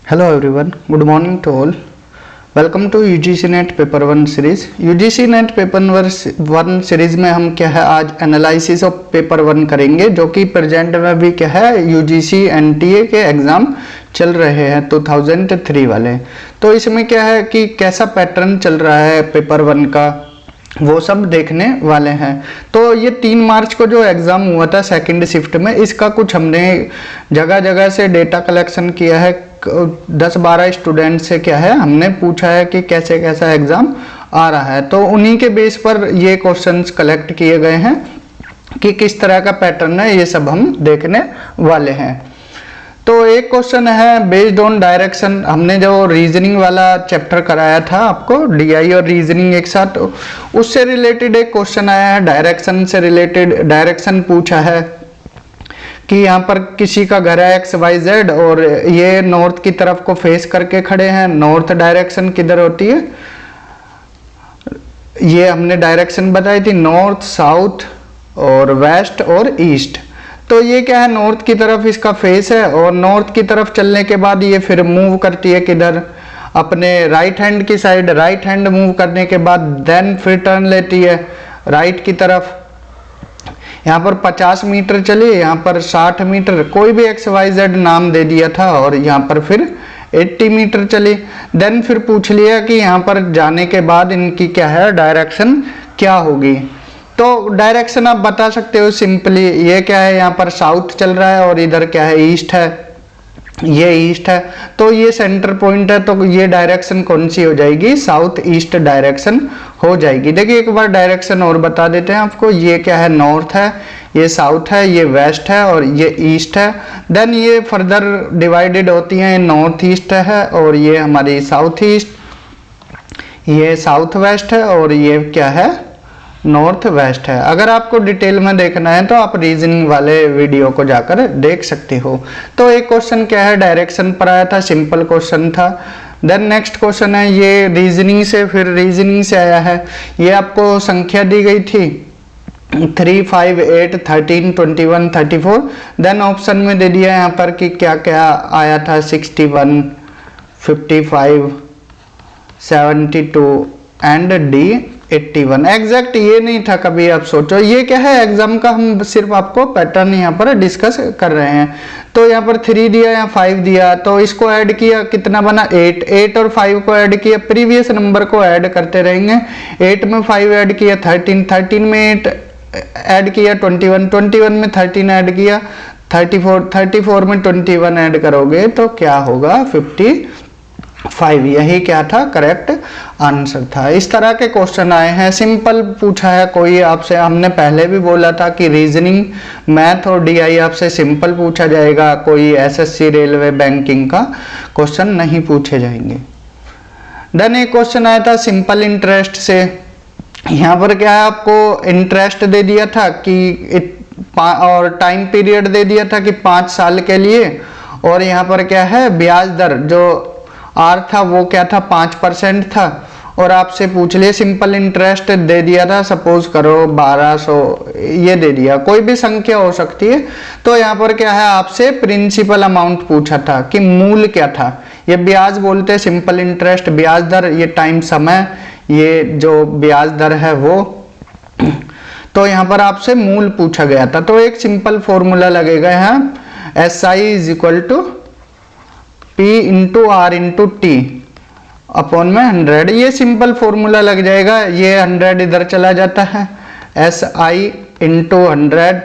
Hello everyone, good morning to all. Welcome to UGC NET paper one series. UGC NET paper one series में हम क्या है आज analysis of paper one करेंगे, जो कि प्रेजेंट में भी क्या है यूजीसी एनटीए के एग्जाम चल रहे हैं 2003 वाले। तो इसमें क्या है कि कैसा पैटर्न चल रहा है पेपर वन का, वो सब देखने वाले हैं। तो ये 3 मार्च को जो एग्ज़ाम हुआ था सेकंड शिफ्ट में, इसका कुछ हमने जगह जगह से डेटा कलेक्शन किया है। 10-12 स्टूडेंट से क्या है हमने पूछा है कि कैसे कैसा एग्ज़ाम आ रहा है, तो उन्हीं के बेस पर ये क्वेश्चंस कलेक्ट किए गए हैं कि किस तरह का पैटर्न है, ये सब हम देखने वाले हैं। तो एक क्वेश्चन है बेस्ड ऑन डायरेक्शन। हमने जो रीजनिंग वाला चैप्टर कराया था आपको, डीआई और रीजनिंग एक साथ, उससे रिलेटेड एक क्वेश्चन आया है। डायरेक्शन से रिलेटेड डायरेक्शन पूछा है कि यहाँ पर किसी का घर है XYZ और ये नॉर्थ की तरफ को फेस करके खड़े हैं। नॉर्थ डायरेक्शन किधर होती है, ये हमने डायरेक्शन बताई थी, नॉर्थ, साउथ और वेस्ट और ईस्ट। तो ये क्या है, नॉर्थ की तरफ इसका फेस है और नॉर्थ की तरफ चलने के बाद ये फिर मूव करती है किधर, अपने राइट हैंड की साइड। राइट हैंड मूव करने के बाद देन फिर टर्न लेती है राइट की तरफ। यहाँ पर 50 मीटर चली, यहाँ पर 60 मीटर, कोई भी XYZ नाम दे दिया था, और यहाँ पर फिर 80 मीटर चली। देन फिर पूछ लिया कि यहाँ पर जाने के बाद इनकी क्या है डायरेक्शन क्या होगी। तो डायरेक्शन आप बता सकते हो सिंपली, ये क्या है, यहाँ पर साउथ चल रहा है और इधर क्या है ईस्ट है, ये ईस्ट है, तो ये सेंटर पॉइंट है, तो ये डायरेक्शन कौन सी हो जाएगी, साउथ ईस्ट डायरेक्शन हो जाएगी। देखिए एक बार डायरेक्शन और बता देते हैं आपको, ये क्या है नॉर्थ है, ये साउथ है, ये वेस्ट है और ये ईस्ट है। देन ये फर्दर डिवाइडेड होती हैं, नॉर्थ ईस्ट है और ये हमारी साउथ ईस्ट, ये साउथ वेस्ट है और ये क्या है नॉर्थ वेस्ट है। अगर आपको डिटेल में देखना है तो आप रीजनिंग वाले वीडियो को जाकर देख सकते हो। तो एक क्वेश्चन क्या है डायरेक्शन पर आया था, सिंपल क्वेश्चन था। देन नेक्स्ट क्वेश्चन है ये रीजनिंग से, फिर रीजनिंग से आया है। ये आपको संख्या दी गई थी 3, 5, 8, 13, 21, 34। देन ऑप्शन में दे दिया यहाँ पर कि क्या क्या आया था, 61, 55, 72 एंड डी 81। एग्जैक्ट ये नहीं था, कभी आप सोचो ये क्या है एग्जाम का, हम सिर्फ आपको पैटर्न यहाँ पर डिस्कस कर रहे हैं। तो यहाँ पर 3 दिया, यहाँ 5 दिया, तो इसको ऐड किया, कितना बना 8 और 5 को ऐड किया, प्रीवियस नंबर को ऐड करते रहेंगे। 8 में 5 ऐड किया 13 में 8 ऐड किया 21 में 13 ऐड किया 34 में 21 ऐड करोगे तो क्या होगा 55। यही क्या था करेक्ट आंसर था। इस तरह के क्वेश्चन आए हैं, सिंपल पूछा है कोई आपसे। हमने पहले भी बोला था कि रीजनिंग, मैथ और डीआई आपसे सिंपल पूछा जाएगा, कोई एसएससी, रेलवे, बैंकिंग का क्वेश्चन नहीं पूछे जाएंगे। देन एक क्वेश्चन आया था सिंपल इंटरेस्ट से। यहाँ पर क्या है आपको इंटरेस्ट दे दिया था कि और टाइम पीरियड दे दिया था कि 5 साल के लिए, और यहाँ पर क्या है ब्याज दर जो आर था वो क्या था 5% था, और आपसे पूछ लिए सिंपल इंटरेस्ट दे दिया था, सपोज करो 1200 ये दे दिया, कोई भी संख्या हो सकती है। तो यहाँ पर क्या है आपसे प्रिंसिपल अमाउंट पूछा था कि मूल क्या था। ये ब्याज बोलते हैं सिंपल इंटरेस्ट, ब्याज दर, ये टाइम समय, ये जो ब्याज दर है वो। तो यहाँ पर आपसे मूल पूछा गया था। तो एक सिंपल फॉर्मूला लगेगा यहाँ, SI is equal to P into R into T upon में 100। ये सिंपल फॉर्मूला लग जाएगा, ये 100 इधर चला जाता है, SI into 100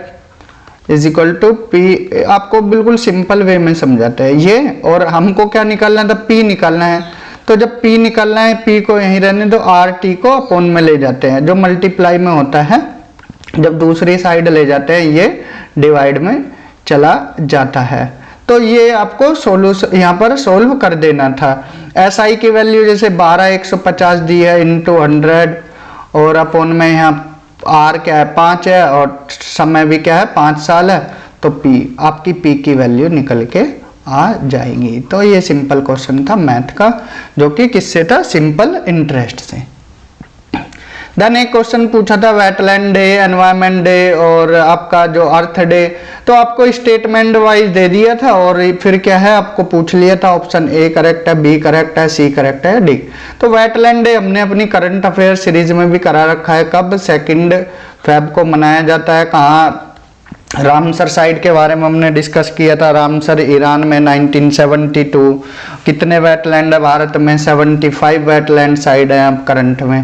is equal to P। आपको बिल्कुल सिंपल वे में समझाते हैं ये, और हमको क्या निकालना था, P निकालना है। तो जब P निकालना है, P को यहीं रहने दो, RT को अपॉन में ले जाते हैं, जो मल्टीप्लाई में होता है, जब दूसरी साइड ले जाते हैं ये डिवाइड में चला जाता है। तो ये आपको सोल्यूशन यहाँ पर सोल्व कर देना था। SI की वैल्यू जैसे 12150 दी है इंटू 100, और अपॉन में यहाँ R क्या है 5 है, और समय भी क्या है 5 साल है, तो P आपकी P की वैल्यू निकल के आ जाएगी। तो ये सिंपल क्वेश्चन था मैथ का, जो कि किससे था, सिंपल इंटरेस्ट से। देन एक क्वेश्चन पूछा था वेटलैंड डे, एनवायरनमेंट डे और आपका जो अर्थ डे, तो आपको स्टेटमेंट वाइज दे दिया था और फिर क्या है आपको पूछ लिया था ऑप्शन ए करेक्ट है, बी करेक्ट है, सी करेक्ट है, डी। तो वेटलैंड डे हमने अपनी करंट अफेयर सीरीज में भी करा रखा है, कब 2 फेब को मनाया जाता है, कहाँ, रामसर साइट के बारे में हमने डिस्कस किया था, रामसर ईरान में 1972। कितने वेटलैंड है भारत में, 75 वेटलैंड साइड है अब करंट में।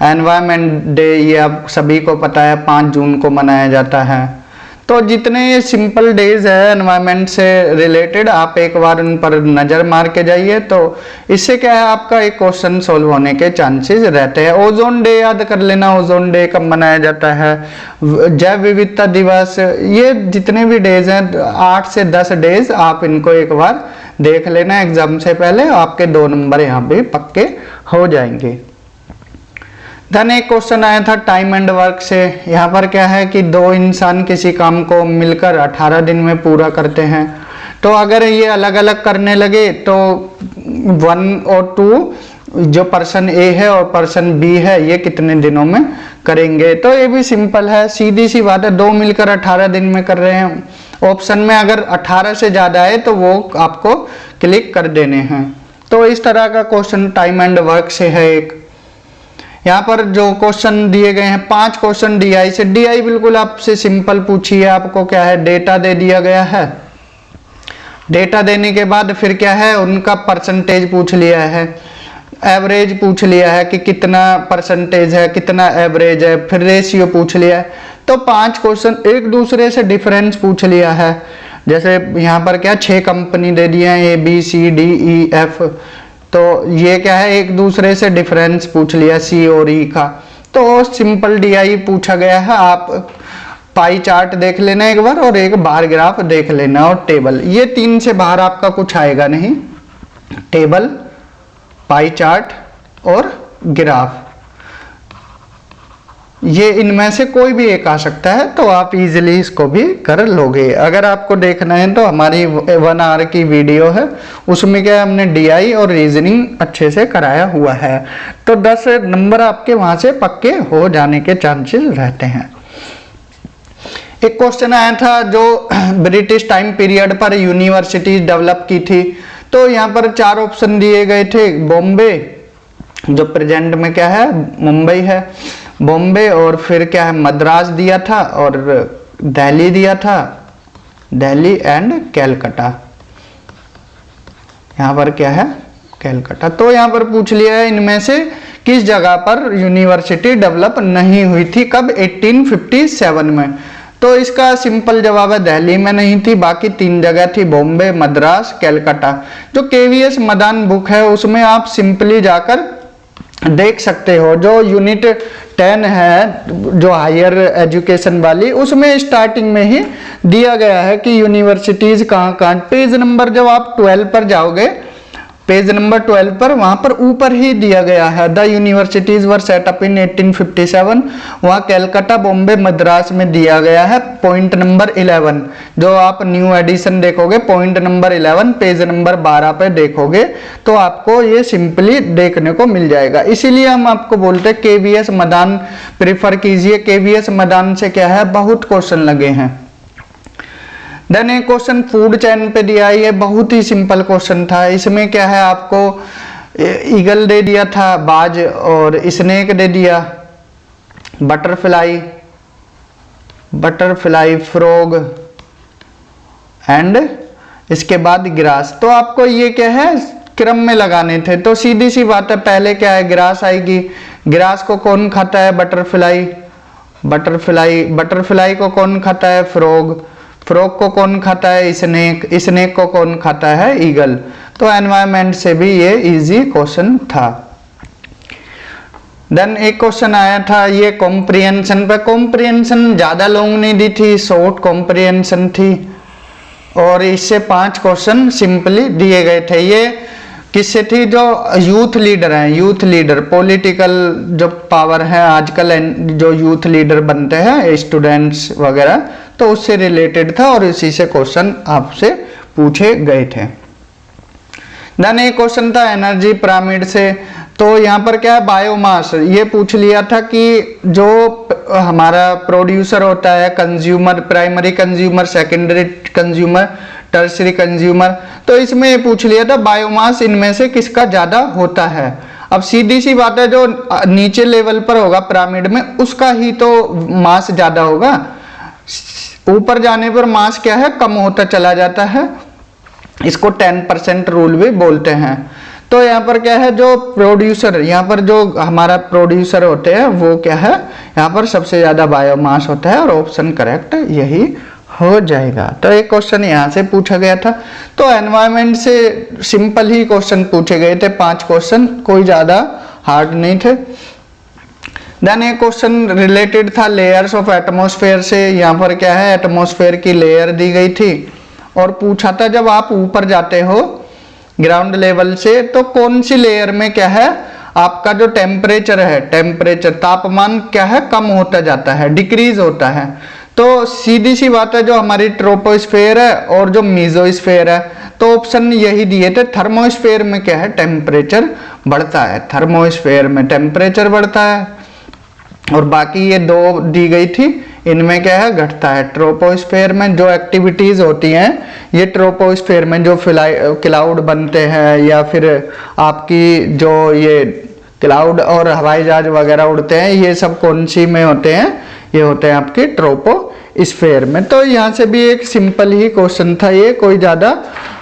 एनवायरनमेंट डे ये आप सभी को पता है 5 जून को मनाया जाता है। तो जितने ये सिंपल डेज है एनवायरनमेंट से रिलेटेड, आप एक बार उन पर नज़र मार के जाइए, तो इससे क्या है आपका एक क्वेश्चन सोल्व होने के चांसेस रहते हैं। ओजोन डे याद कर लेना, ओजोन डे कब मनाया जाता है, जैव विविधता दिवस, ये जितने भी डेज हैं 8 से 10 डेज आप इनको एक बार देख लेना एग्जाम से पहले, आपके 2 नंबर यहाँ पे पक्के हो जाएंगे। धन एक क्वेश्चन आया था टाइम एंड वर्क से। यहाँ पर क्या है कि 2 इंसान किसी काम को मिलकर 18 दिन में पूरा करते हैं, तो अगर ये अलग अलग करने लगे तो 1 और 2 जो पर्सन ए है और पर्सन बी है ये कितने दिनों में करेंगे। तो ये भी सिंपल है, सीधी सी बात है, 2 मिलकर 18 दिन में कर रहे हैं। ऑप्शन में अगर 18 से ज़्यादा है तो वो आपको क्लिक कर देने हैं। तो इस तरह का क्वेश्चन टाइम एंड वर्क से है एक। यहाँ पर जो क्वेश्चन दिए गए हैं 5 क्वेश्चन डीआई से। डीआई बिल्कुल आपसे सिंपल पूछी है, आपको क्या है डेटा दे दिया गया है, डेटा देने के बाद फिर क्या है उनका परसेंटेज पूछ लिया है, एवरेज पूछ लिया है कि कितना परसेंटेज है, कितना एवरेज है, फिर रेशियो पूछ लिया है। तो 5 क्वेश्चन एक दूसरे से डिफरेंस पूछ लिया है। जैसे यहाँ पर क्या 6 कंपनी दे दिए हैं A B C D E F, तो ये क्या है एक दूसरे से डिफरेंस पूछ लिया सी और ई का। तो सिंपल डीआई पूछा गया है। आप पाई चार्ट देख लेना एक बार और एक बार ग्राफ देख लेना और टेबल, ये 3 से बाहर आपका कुछ आएगा नहीं, टेबल, पाई चार्ट और ग्राफ, ये इनमें से कोई भी एक आ सकता है, तो आप इजीली इसको भी कर लोगे। अगर आपको देखना है तो हमारी 1 आवर की वीडियो है, उसमें क्या हमने डीआई और रीजनिंग अच्छे से कराया हुआ है, तो 10 नंबर आपके वहां से पक्के हो जाने के चांसेस रहते हैं। एक क्वेश्चन आया था जो ब्रिटिश टाइम पीरियड पर यूनिवर्सिटी डेवलप की थी, तो यहाँ पर 4 ऑप्शन दिए गए थे। बॉम्बे, जो प्रेजेंट में क्या है मुंबई है, बॉम्बे, और फिर क्या है मद्रास दिया था और दिल्ली दिया था, दिल्ली एंड कैलकाटा। यहाँ पर क्या है कैलकाटा। तो यहाँ पर पूछ लिया है इनमें से किस जगह पर यूनिवर्सिटी डेवलप नहीं हुई थी, कब, 1857 में। तो इसका सिंपल जवाब है दिल्ली में नहीं थी, बाकी 3 जगह थी, बॉम्बे, मद्रास, कैलकाटा। जो केवीएस मदान बुक है उसमें आप सिंपली जाकर देख सकते हो, जो यूनिट 10 है जो हायर एजुकेशन वाली, उसमें स्टार्टिंग में ही दिया गया है कि यूनिवर्सिटीज कहाँ कहाँ। पेज नंबर जब आप 12 पर जाओगे, पेज नंबर 12 पर, वहां पर ऊपर ही दिया गया है the universities were set up in 1857। वहाँ कैलकाटा, बॉम्बे, मद्रास में दिया गया है। पॉइंट नंबर 11 जो आप न्यू एडिशन देखोगे, पॉइंट नंबर 11 पेज नंबर 12 पे देखोगे तो आपको ये सिंपली देखने को मिल जाएगा। इसीलिए हम आपको बोलते हैं केवीएस मदान प्रिफर कीजिए। केवीएस मदान से क्या है बहुत क्वेश्चन लगे हैं। देन एक क्वेश्चन फूड चैन पे दिया है, ये बहुत ही सिंपल क्वेश्चन था। इसमें क्या है आपको ईगल दे दिया था, बाज, और स्नेक दे दिया, बटरफ्लाई, फ्रॉग एंड इसके बाद ग्रास। तो आपको ये क्या है क्रम में लगाने थे। तो सीधी सी बात है, पहले क्या है ग्रास आएगी। ग्रास को कौन खाता है, बटरफ्लाई, बटरफ्लाई को कौन खाता है, फ्रॉग को कौन खाता है, स्नेक को कौन खाता है, ईगल। तो एनवायरमेंट से भी ये इजी क्वेश्चन था। देन एक क्वेश्चन आया था ये कॉम्प्रिहेंशन पे। कॉम्प्रिहेंशन ज्यादा लॉन्ग नहीं दी थी, शॉर्ट कॉम्प्रिहेंशन थी, और इससे 5 क्वेश्चन सिंपली दिए गए थे। ये किससे थी, जो यूथ लीडर हैं, यूथ लीडर, पॉलिटिकल जो पावर है आजकल, जो यूथ लीडर बनते हैं स्टूडेंट्स वगैरह, तो उससे रिलेटेड था और इसी से क्वेश्चन आपसे पूछे गए थे। देन एक क्वेश्चन था एनर्जी पिरामिड से। तो यहाँ पर क्या है, बायोमास ये पूछ लिया था कि जो हमारा प्रोड्यूसर होता है, consumer, primary consumer, secondary consumer, tertiary consumer, तो इसमें ये पूछ लिया था बायोमास इनमें से किसका ज़्यादा होता है। अब सीधी सी बात है, जो नीचे लेवल पर होगा पिरामिड में उसका ही तो मास ज़्यादा होगा, ऊपर जाने पर मास क्या है, कम होता चला जाता है। इसको 10% रूल भी बोलते हैं। तो यहाँ पर क्या है, जो प्रोड्यूसर, यहाँ पर जो हमारा प्रोड्यूसर होते हैं वो क्या है, यहाँ पर सबसे ज़्यादा बायोमास होता है और ऑप्शन करेक्ट यही हो जाएगा। तो एक क्वेश्चन यहाँ से पूछा गया था। तो एनवायरनमेंट से सिंपल ही क्वेश्चन पूछे गए थे, 5 क्वेश्चन, कोई ज़्यादा हार्ड नहीं थे। देन एक क्वेश्चन रिलेटेड था लेयर्स ऑफ एटमॉस्फेयर से। यहाँ पर क्या है, एटमॉस्फेयर की लेयर दी गई थी और पूछा था जब आप ऊपर जाते हो ग्राउंड लेवल से तो कौन सी लेयर में क्या है, आपका जो टेम्परेचर है, टेम्परेचर तापमान क्या है, कम होता जाता है, डिक्रीज होता है। तो सीधी सी बात है, जो हमारी ट्रोपोस्फेयर है और जो मीजोस्फेयर है, तो ऑप्शन यही दिए थे। थर्मोस्फेयर में क्या है, टेम्परेचर बढ़ता है, थर्मोस्फेयर में टेम्परेचर बढ़ता है, और बाकी ये 2 दी गई थी, इनमें क्या है, घटता है। ट्रोपोस्फेयर में जो एक्टिविटीज होती हैं, ये ट्रोपोस्फेयर में जो क्लाउड बनते हैं या फिर आपकी जो ये क्लाउड और हवाई जहाज वगैरह उड़ते हैं, ये सब कौन सी में होते हैं, ये होते हैं आपके ट्रोपोस्फेयर में। तो यहाँ से भी एक सिंपल ही क्वेश्चन था, ये कोई ज़्यादा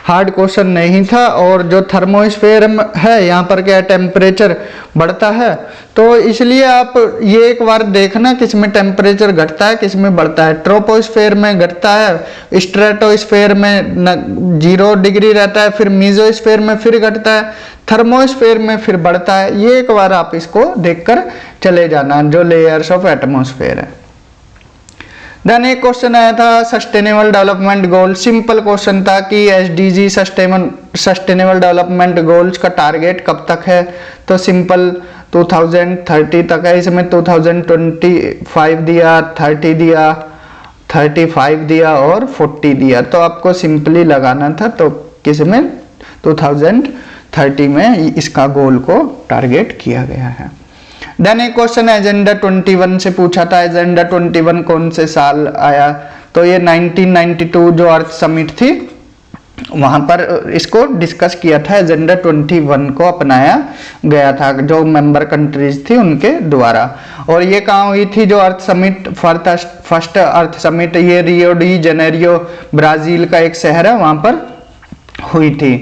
हार्ड क्वेश्चन नहीं था। और जो थर्मोस्फेयर है, यहाँ पर क्या टेम्परेचर बढ़ता है, तो इसलिए आप ये एक बार देखना किस में टेम्परेचर घटता है, किस में बढ़ता है। ट्रोपोस्फेयर में घटता है, स्ट्रेटोस्फेयर में 0 डिग्री रहता है, फिर मीजोस्फेयर में फिर घटता है, थर्मोस्फेयर में फिर बढ़ता है। ये एक बार आप इसको देखकर चले जाना, जो लेयर्स ऑफ एटमॉस्फेयर है। देन एक क्वेश्चन आया था sustainable development goal. Simple question था कि SDG सस्टेनेबल डेवलपमेंट गोल्स का टारगेट कब तक है, तो सिंपल 2030 तक है। इसमें 2025 दिया, 30 दिया, 35 दिया और 40 दिया। तो आपको सिंपली लगाना था, तो किस में 2030 में इसका गोल को टारगेट किया गया है। देन एक क्वेश्चन एजेंडा 21 से पूछा था। एजेंडा 21 कौन से साल आया, तो ये 1992 जो अर्थ समिट थी वहां पर इसको डिस्कस किया था। एजेंडा 21 को अपनाया गया था जो मेंबर कंट्रीज थी उनके द्वारा। और ये कहाँ हुई थी, जो अर्थ समिट, फर्स्ट अर्थ समिट, ये रियो डी जेनेरियो ब्राजील का एक शहर है, वहां पर हुई थी।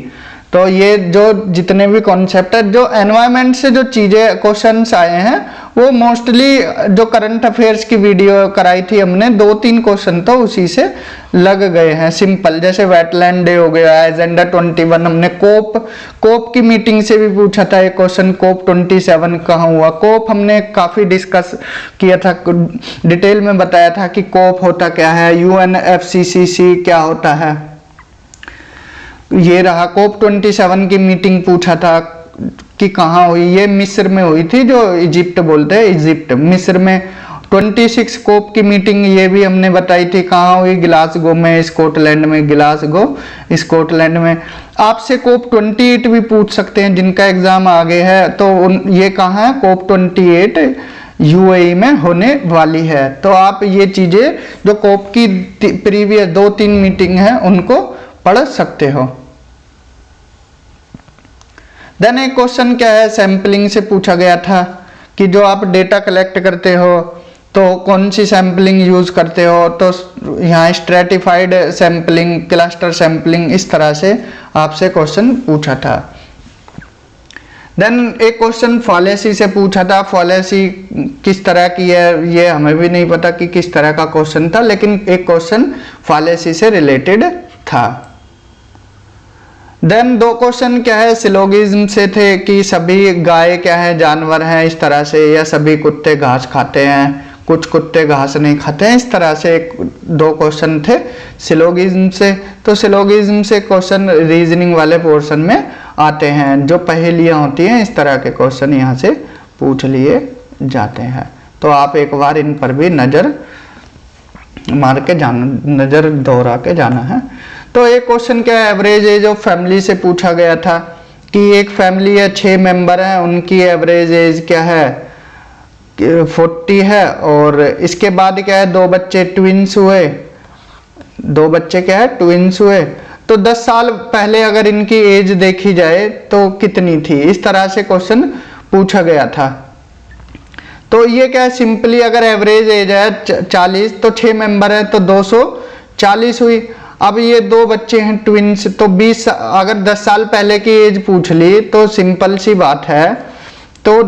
तो ये जो जितने भी कॉन्सेप्ट है, जो एनवायरनमेंट से जो चीजें क्वेश्चंस आए हैं, वो मोस्टली जो करंट अफेयर्स की वीडियो कराई थी हमने, 2-3 क्वेश्चन तो उसी से लग गए हैं सिंपल। जैसे वेटलैंड डे हो गया, एजेंडा 21, हमने कोप की मीटिंग से भी पूछा था एक क्वेश्चन, कोप 27 कहाँ हुआ। कोप हमने काफी डिस्कस किया था, डिटेल में बताया था कि कोप होता क्या है, UNFCCC क्या होता है। ये रहा कोप 27 की मीटिंग पूछा था कि कहाँ हुई, ये मिस्र में हुई थी, जो इजिप्ट बोलते हैं, इजिप्ट, मिस्र में। 26 कोप की मीटिंग ये भी हमने बताई थी, कहाँ हुई, ग्लासगो में, स्कॉटलैंड में, ग्लासगो स्कॉटलैंड में। आपसे कोप 28 भी पूछ सकते हैं, जिनका एग्जाम आगे है, तो ये कहाँ है, कोप 28 UAE में होने वाली है। तो आप ये चीजें जो कोप की प्रीवियस 2-3 मीटिंग है उनको पढ़ सकते हो। देन एक क्वेश्चन क्या है, सैंपलिंग से पूछा गया था कि जो आप डेटा कलेक्ट करते हो तो कौन सी सैंपलिंग यूज करते हो। तो यहाँ स्ट्रेटिफाइड सैंपलिंग, क्लस्टर सैंपलिंग, इस तरह से आपसे क्वेश्चन पूछा था। देन एक क्वेश्चन फॉलेसी से पूछा था। फॉलेसी किस तरह की है ये हमें भी नहीं पता कि किस तरह का क्वेश्चन था, लेकिन एक क्वेश्चन फॉलेसी से रिलेटेड था। देन 2 क्वेश्चन क्या है, सिलोगिज्म से थे कि सभी गाय क्या है, जानवर हैं इस तरह से, या सभी कुत्ते घास खाते हैं, कुछ कुत्ते घास नहीं खाते हैं, इस तरह से 2 क्वेश्चन थे सिलोगिज्म से। तो सिलोगिज्म से क्वेश्चन रीजनिंग वाले पोर्शन में आते हैं, जो पहेलियां होती हैं, इस तरह के क्वेश्चन यहाँ से पूछ लिए जाते हैं। तो आप एक बार इन पर भी नजर मार के जाना, नजर दोहरा के जाना है। तो एक क्वेश्चन क्या है, एवरेज एज ऑफ फैमिली से पूछा गया था कि एक फैमिली है, 6 मेंबर हैं, उनकी एवरेज एज क्या है 40 है, और इसके बाद क्या है 2 बच्चे ट्विंस हुए, 2 बच्चे क्या है ट्विंस हुए, तो 10 साल पहले अगर इनकी एज देखी जाए तो कितनी थी, इस तरह से क्वेश्चन पूछा गया था। तो ये क्या है सिंपली अगर एवरेज एज है 40 तो 6 मेंबर है तो 240 हुई। अब ये 2 बच्चे हैं ट्विंस, तो 20 अगर 10 साल पहले की एज पूछ ली तो सिंपल सी बात है, तो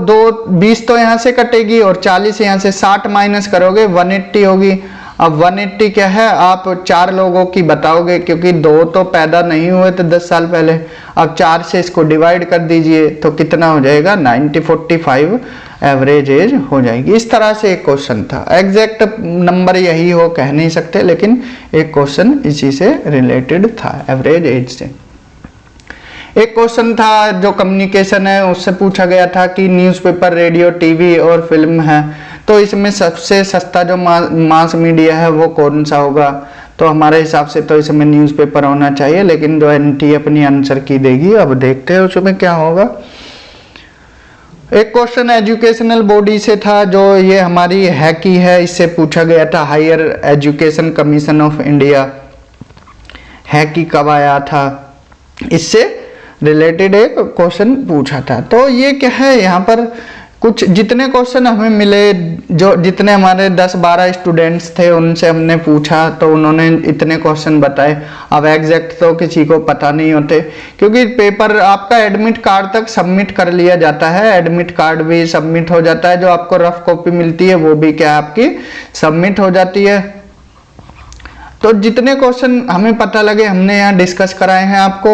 20 तो यहाँ से कटेगी और 40 यहाँ से, 60 माइनस करोगे 180 होगी। अब 180 क्या है आप 4 लोगों की बताओगे, क्योंकि 2 तो पैदा नहीं हुए थे 10 साल पहले। अब 4 से इसको डिवाइड कर दीजिए तो कितना हो जाएगा 9045 एवरेज एज हो जाएगी। इस तरह से एक क्वेश्चन था, एग्जैक्ट नंबर यही हो कह नहीं सकते, लेकिन एक क्वेश्चन इसी से रिलेटेड था एवरेज एज से। एक क्वेश्चन था जो कम्युनिकेशन है उससे पूछा गया था कि न्यूज़पेपर, रेडियो, टीवी और फिल्म है, तो इसमें सबसे सस्ता जो मास मीडिया है वो कौन सा होगा। तो हमारे हिसाब से तो इसमें न्यूज़पेपर होना चाहिए, लेकिन जो एनटी अपनी आंसर की देगी, अब देखते हैं उसमें क्या होगा। एक क्वेश्चन एजुकेशनल बॉडी से था, जो ये हमारी हैकी है, इससे पूछा गया था, higher education commission of India, हैकी कब आया था, इससे रिलेटेड एक क्वेश्चन पूछा था। तो ये क्या है यहाँ पर कुछ जितने क्वेश्चन हमें मिले, जो जितने हमारे 10-12 स्टूडेंट्स थे उनसे हमने पूछा तो उन्होंने इतने क्वेश्चन बताए। अब एग्जैक्ट तो किसी को पता नहीं होते, क्योंकि पेपर आपका एडमिट कार्ड तक सबमिट कर लिया जाता है, एडमिट कार्ड भी सबमिट हो जाता है, जो आपको रफ कॉपी मिलती है वो भी क्या आपकी सबमिट हो जाती है। तो जितने क्वेश्चन हमें पता लगे हमने यहाँ डिस्कस कराए हैं आपको।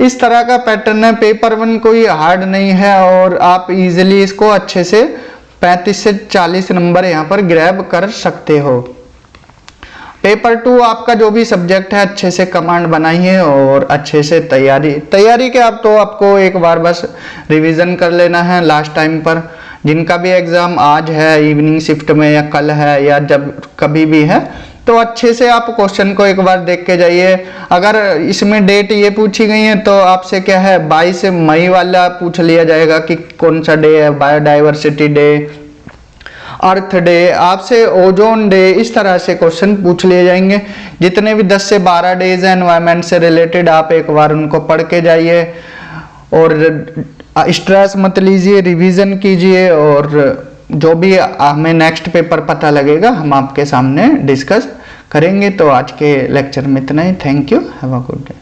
इस तरह का पैटर्न है, पेपर 1 कोई हार्ड नहीं है और आप इजीली इसको अच्छे से 35 से 40 नंबर यहाँ पर ग्रैब कर सकते हो। पेपर 2 आपका जो भी सब्जेक्ट है अच्छे से कमांड बनाइए और अच्छे से तैयारी के आप तो आपको एक बार बस रिवीजन कर लेना है लास्ट टाइम पर। जिनका भी एग्जाम आज है इवनिंग शिफ्ट में या कल है या जब कभी भी है, तो अच्छे से आप क्वेश्चन को एक बार देख के जाइए। अगर इसमें डेट ये पूछी गई है तो आपसे क्या है 22 मई वाला पूछ लिया जाएगा कि कौन सा डे है, बायोडाइवर्सिटी डे, अर्थ डे, आपसे ओजोन डे, इस तरह से क्वेश्चन पूछ लिए जाएंगे। जितने भी 10 से 12 डेज हैं एनवायरनमेंट से रिलेटेड, आप एक बार उनको पढ़ के जाइए और स्ट्रेस मत लीजिए, रिवीजन कीजिए, और जो भी हमें नेक्स्ट पेपर पता लगेगा हम आपके सामने डिस्कस करेंगे। तो आज के लेक्चर में इतना ही। Thank you, have a good day.